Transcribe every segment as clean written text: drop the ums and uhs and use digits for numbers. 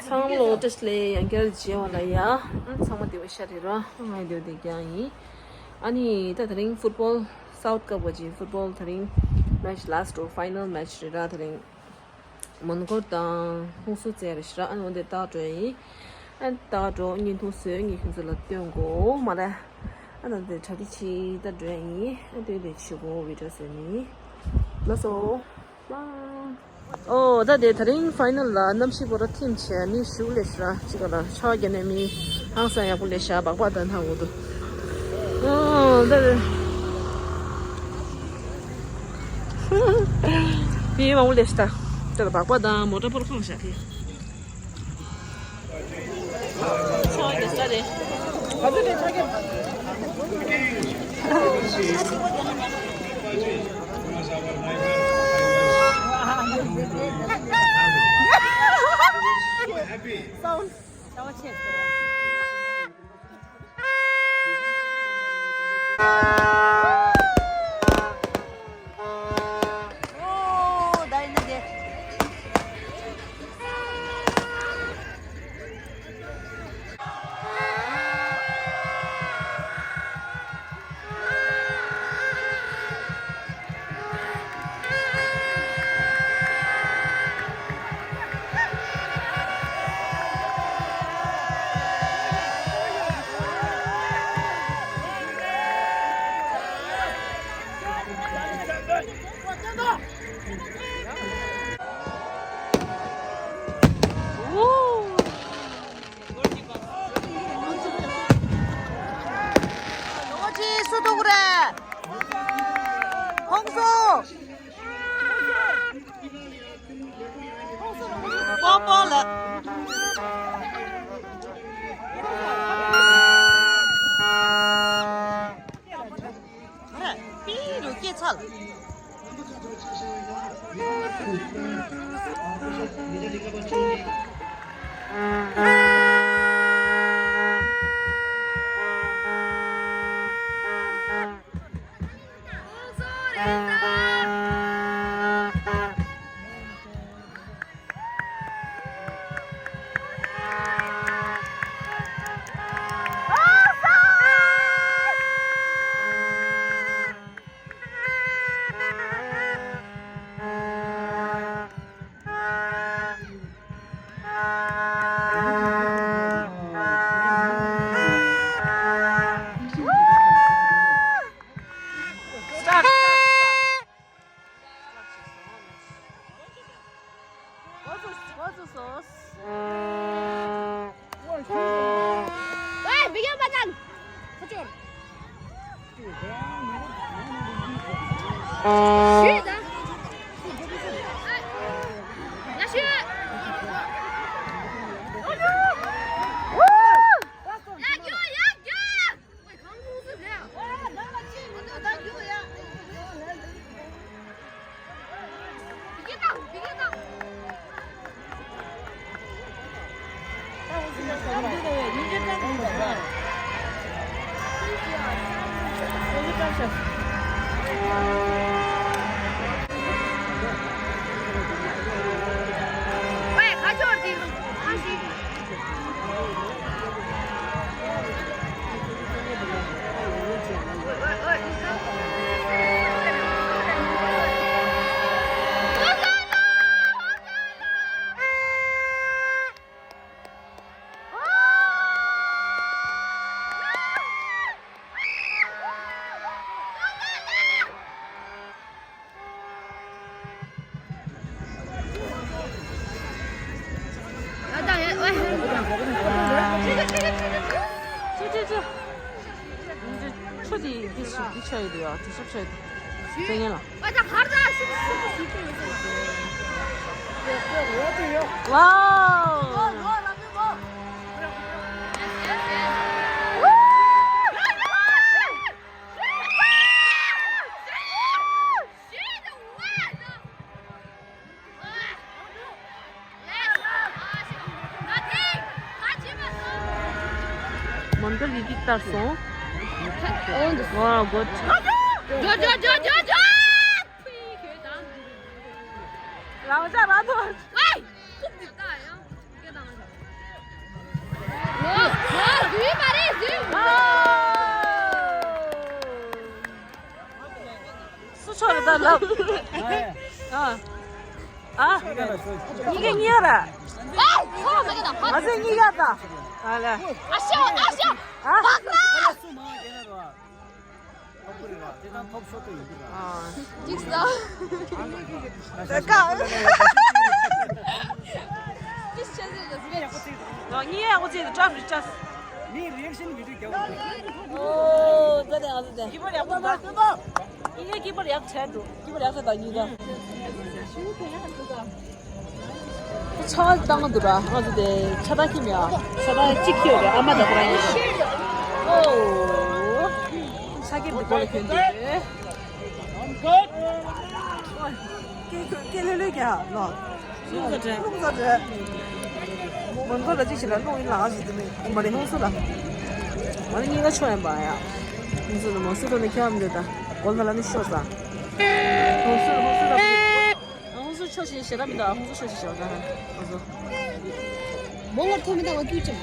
상으로 어땠을래? 연결 지어와라야. 상만 되고 시작해라. 많이 되게 아니 다들 풋볼 사우트가 뭐지? 풋볼 다른 매치 라스트 파이널 매치라 다른 뭔거다 홍수제르시라 안 온데 다줘이 안 다줘 인도스 인도스를 띄고 말아 안데 자기치 다줘이 안데 치고 위저스니 그래서 다들 다른 파이널라 남시보라 팀 체미 슈레시라 지가라 차게네미 항상 야 볼레샤 박바단 하고도 다들 비만 올레시다 제가 박바다 모터 보러 가자 차게 싸네 아들이 차게 Sound. Tawa check. Oh, dahil na din. 수도 그래. 홍수. 뽀뽀래. 그래. 삐로 깨찰. Woi, bikin macan. Kecil. Shit dah. Ya shit. Ya yo ya yo. Woi, kamu tu dia. Wah, dah macam ni dah yo ya. Bikin dah, bikin dah.喂，还叫这个，还是？这彻底뒤쳐야 돼요. 뒤쳐야 돼. 땡이라. 와우. 뭔가 리기 따서 와, 뭐 저 라오자 라도. 왜? 달라. 아, 이게 니야라. 맞아, 니가다. 알아. 아쉬워. 아, 찍어. 잠깐. Just 니하고 제 잡을 짰어. 네 리액션 비디오 오, 그래 아주대. 기본 약보다 이게 기본 약차도. 기본 약차다 이거. 차 당하더라. 아주대 차다키며 차다 찍히오래. 아마도 그러니. 오. 사기 먹을 텐데. 깨르르게 너.弄个这。 门口的这些人弄一垃圾的没，没得红色了。完了你个穿吧呀，红色的红色的你看不得的，我们那里小啥？红色的，红色确实写了没得，红色确实小的，我说。 뭔가 톰이다 와 뒤좀.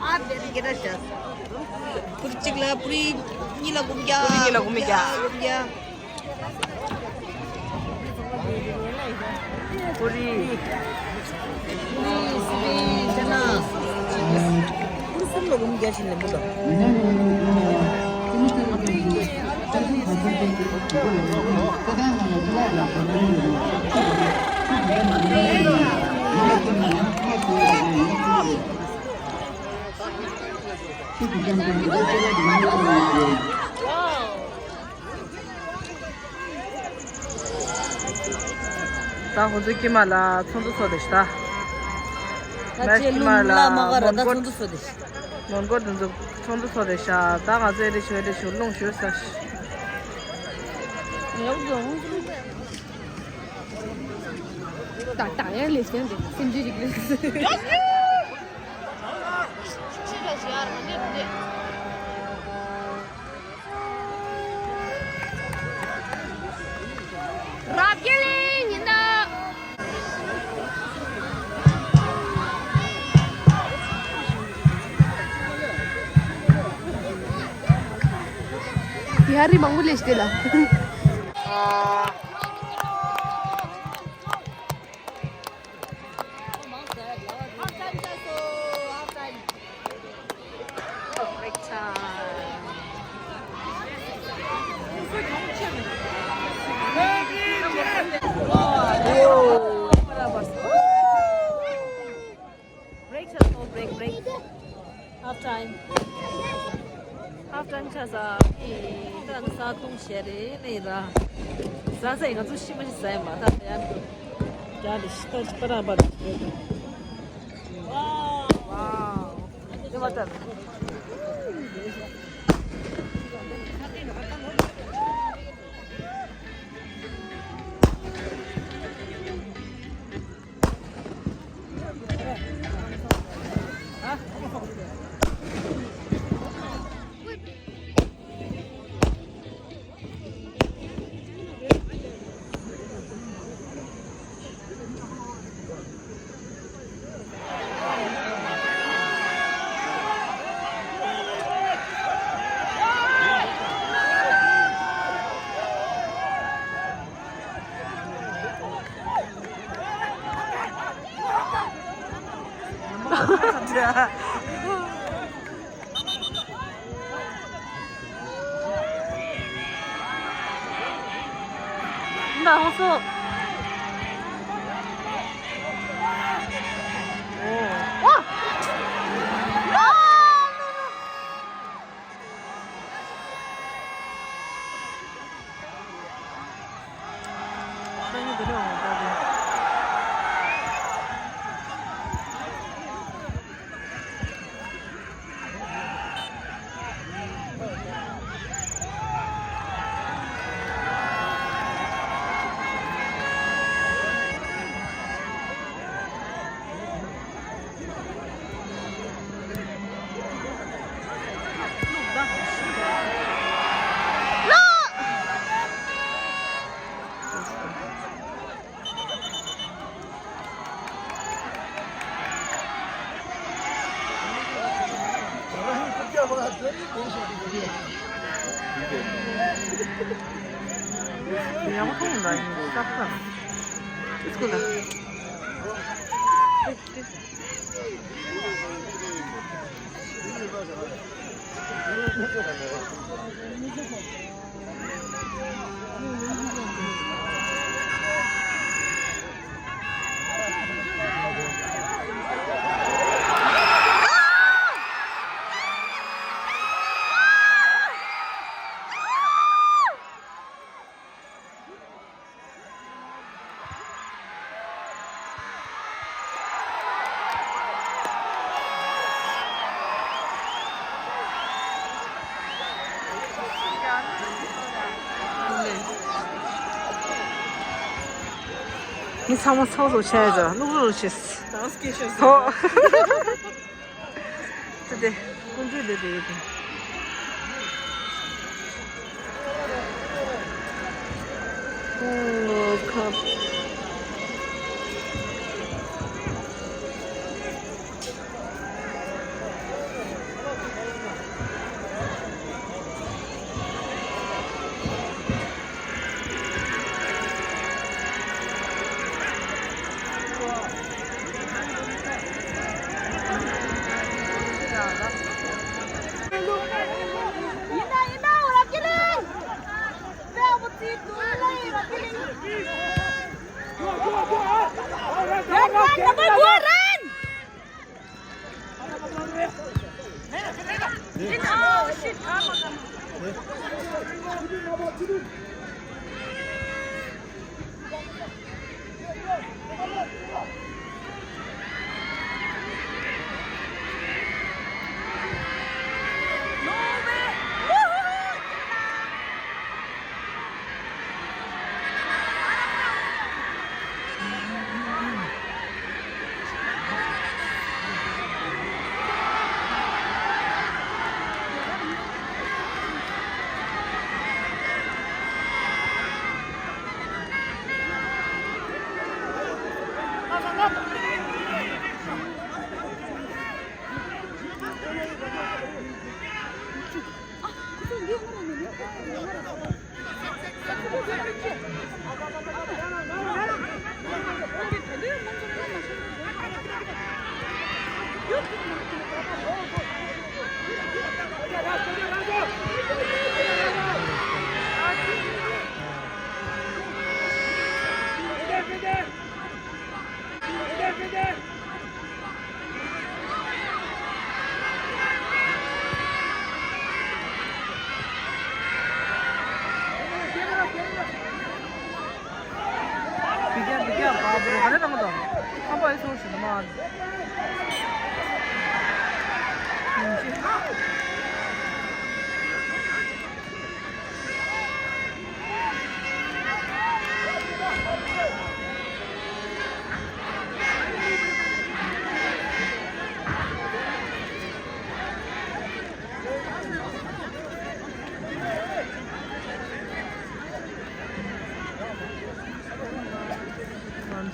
आप मेरी गिरा चल पूरी चिकला पूरी नीला घूम गया 우리 जना पूरी फुल घूम गया छिले बोलो 나 혼자기 말라 손도 쏘듯다. 나 먹어라 손도 쏘듯 뭔거든 손도 쏘듯아. 다가 저리 저리 술롱 쉬었어.打脸先的，先这个。 라벨링 인다. 비하리 망불레시 되라. Half time 차사 이 당사 통시에 내라. 사사 이거 좀 심을 있어요, 맞아. 야리 시터 빨아봐. 와. 이거 맞다. 나 호수. 야구 통인가 이거 싹다. 이거다. 이 상황操作 쳐야죠. 누구를 쳤어? 다섯 개 셨어. 더. 근데 공주도 되게. 컵. 비기야 바보로 가려던 거다. 한 번에 서울 수 넘어가지.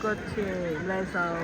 Coche, Blaisao.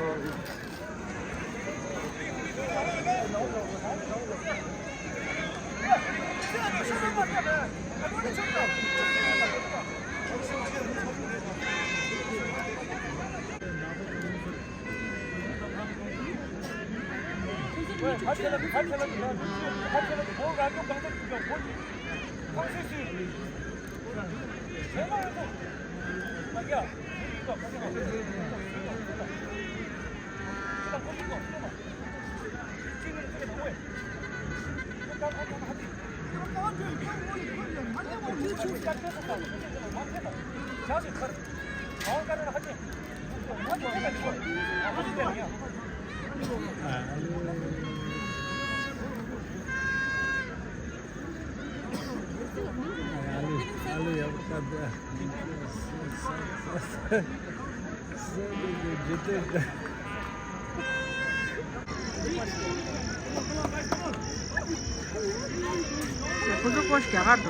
Depois eu que errado.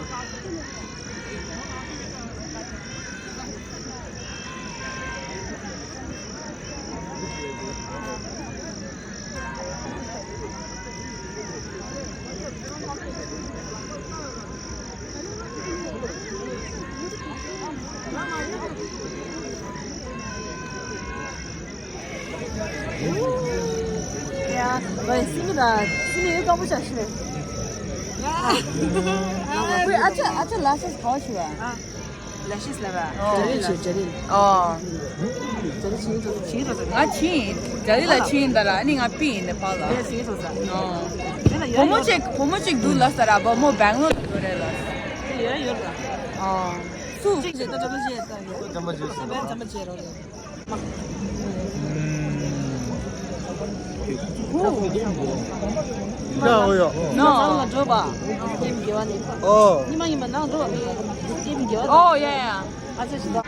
Vamos 喂，思密达，思密又搞不下去。不是，这拉是好吃啊。lashes 来吧。这里。哦。这里青头青头子。啊青，这里来青的啦，你看变的包了。这是青头子。哦。我们去读了啥啦？我bank了读的了。这有的。哦。素。这都这么接的。这么就是。这么接的。야오요. 나 줘 봐. 게임 교환이. 니만 나 줘. 게임 교환. 어, 예. 아저씨다.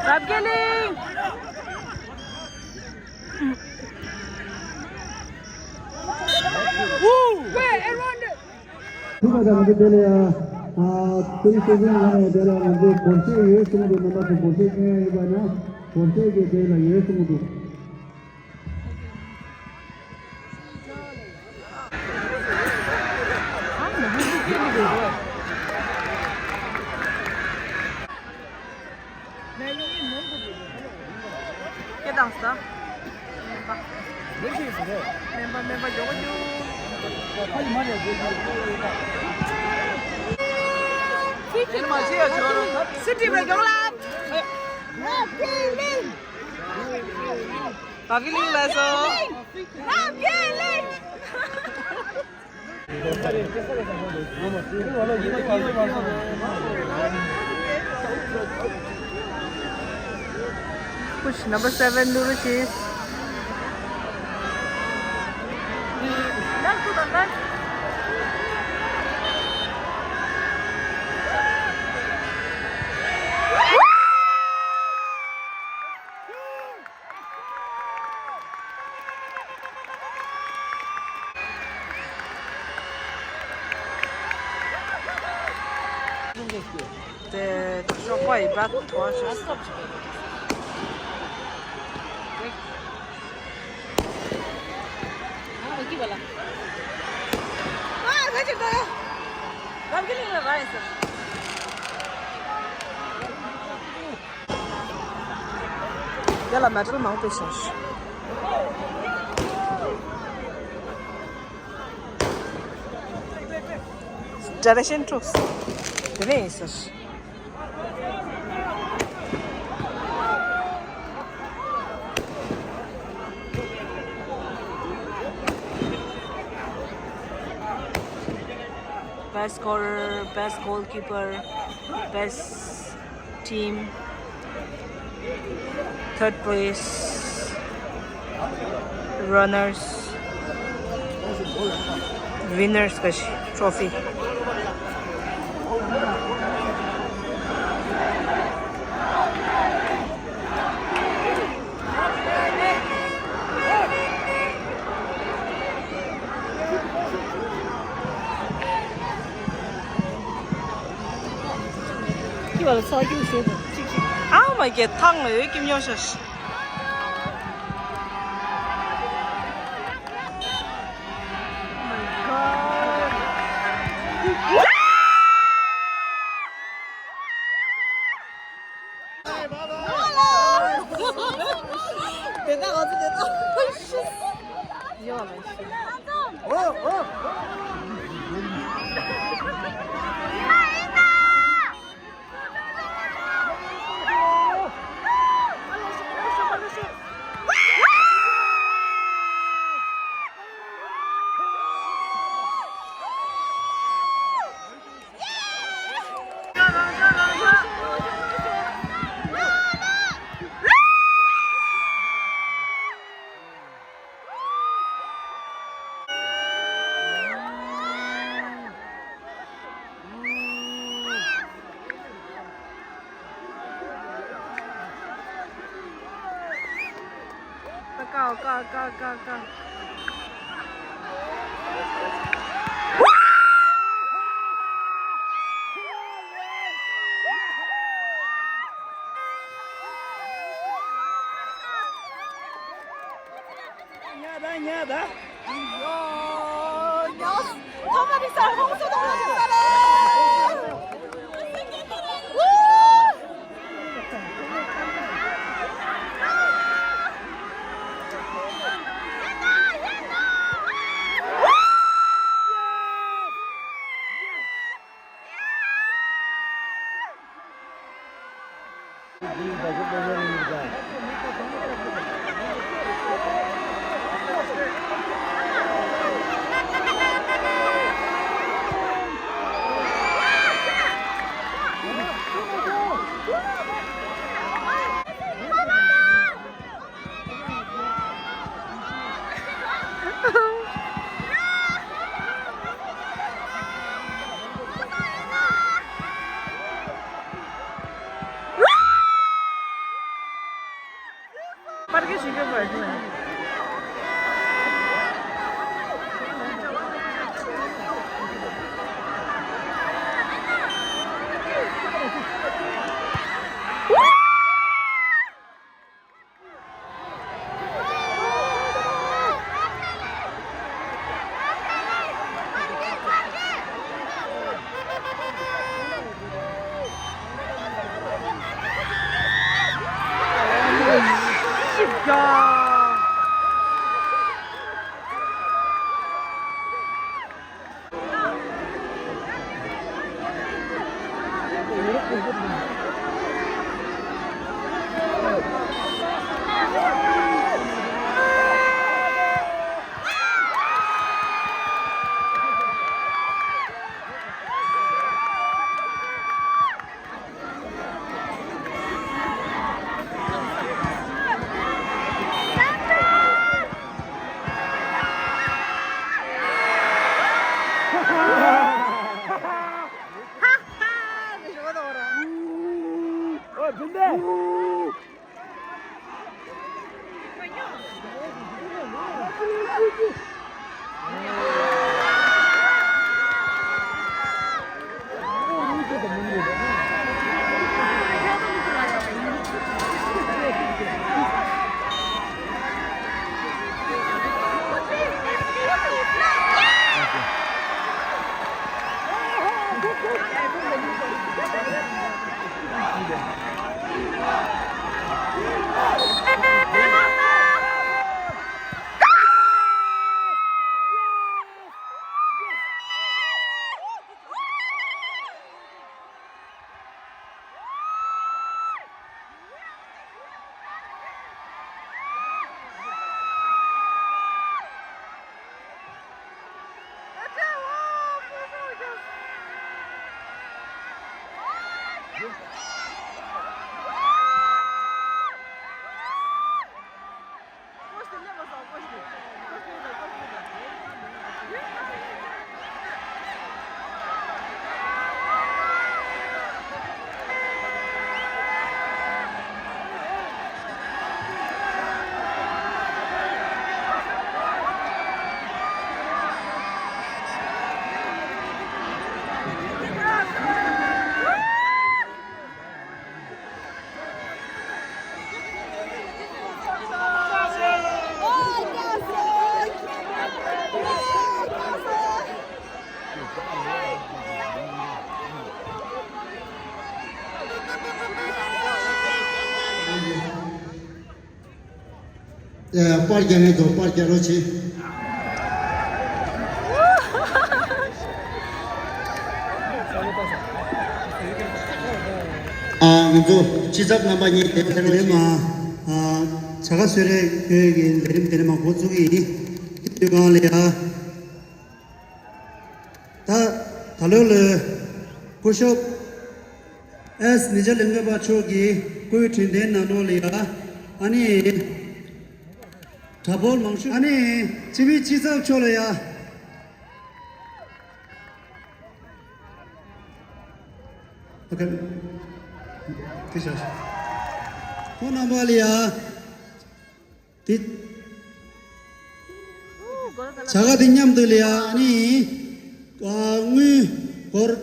Stop killing! 누가 잘못이 되려야 그리 세상에 되려는데 본체 예수님도 넘어서 본체 중에 이거냐 본체에게 되려 예수님도 Get down, stop. Member, 요거 빨리 말이야. 얘는 맞지요, 저는. 시티 브레이크 올라! 바길링 라서. Push number 7, noodle cheese. Left to the left. The shopper is back to us. 여기 봐라. 아, 같이 가요. 감길이는 라이스. يلا ماجل ما هو بيشش. Direction trucks. Devices. Best scorer, best goalkeeper, best team, third place, runners, winners trophy. 아, 막 이게 탕을 왜 이렇게 미워서. 대박 어디 대박. 위험해. 까. 냐다. 가만히 있어. 홍수 넘어진 사람. 빠르게 죽여봐야지. 야. 빨개네 더 빨개로지. 먼저 지적 남반이 대표로마 자가세례 교육이 내림되는 고속이 이거래야 다 달을 고쇼 에스 니절랭가 바초기 고유트인데 나노리야 아니 다볼 망수 아니 집이 지석 쳐려야 오케이 그죠 호나발이야 디 자가 딩냠들이야 아니 응 거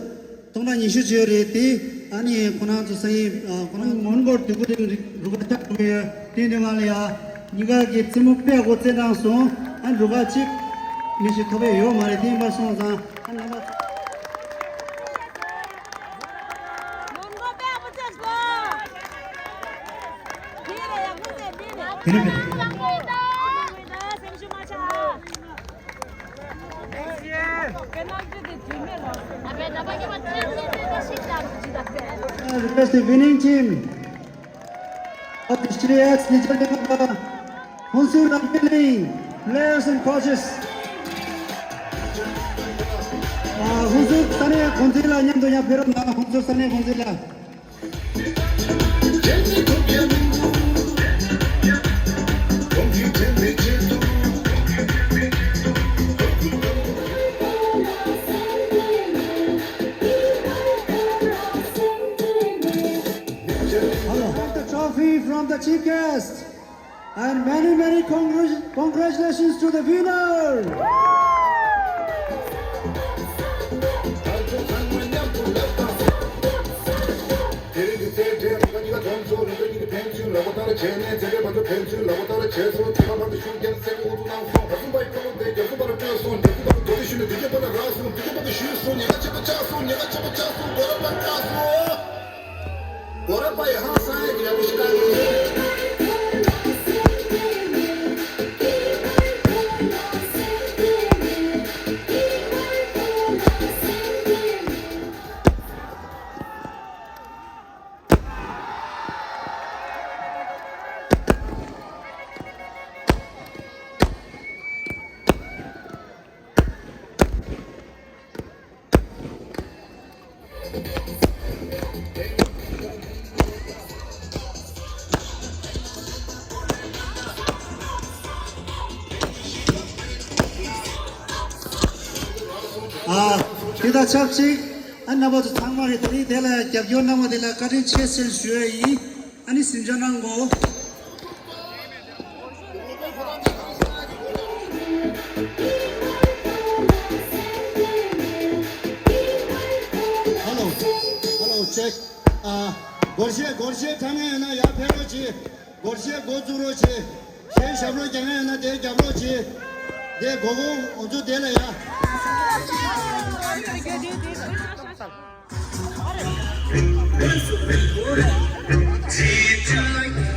동나 이슈 지어리티 아니 코나도 사이 코나 몬고 두고 누가 잡고야 딩딩알이야 니가 기침을 빼고 때나서 안 누가 직 미시 토베 요 말이 딩바송자 한 나마 request the winning team of the Australia's Nigeria Honsu Rampilling players and coaches Honsu Sane Gonzila nyamdo nya pero na Honsu Sane Gonzila the trophy from the chief guest and many congratulations to the winner. Kita chapchi annabazu thangmari tari dela gyabyon nama dela karin chesel shuei ani sinjanango hello check gorje thangé na ya phero chi gorje gozuro chi shen shabro jangé na de jabro chi de gogo ojo dela ya Deep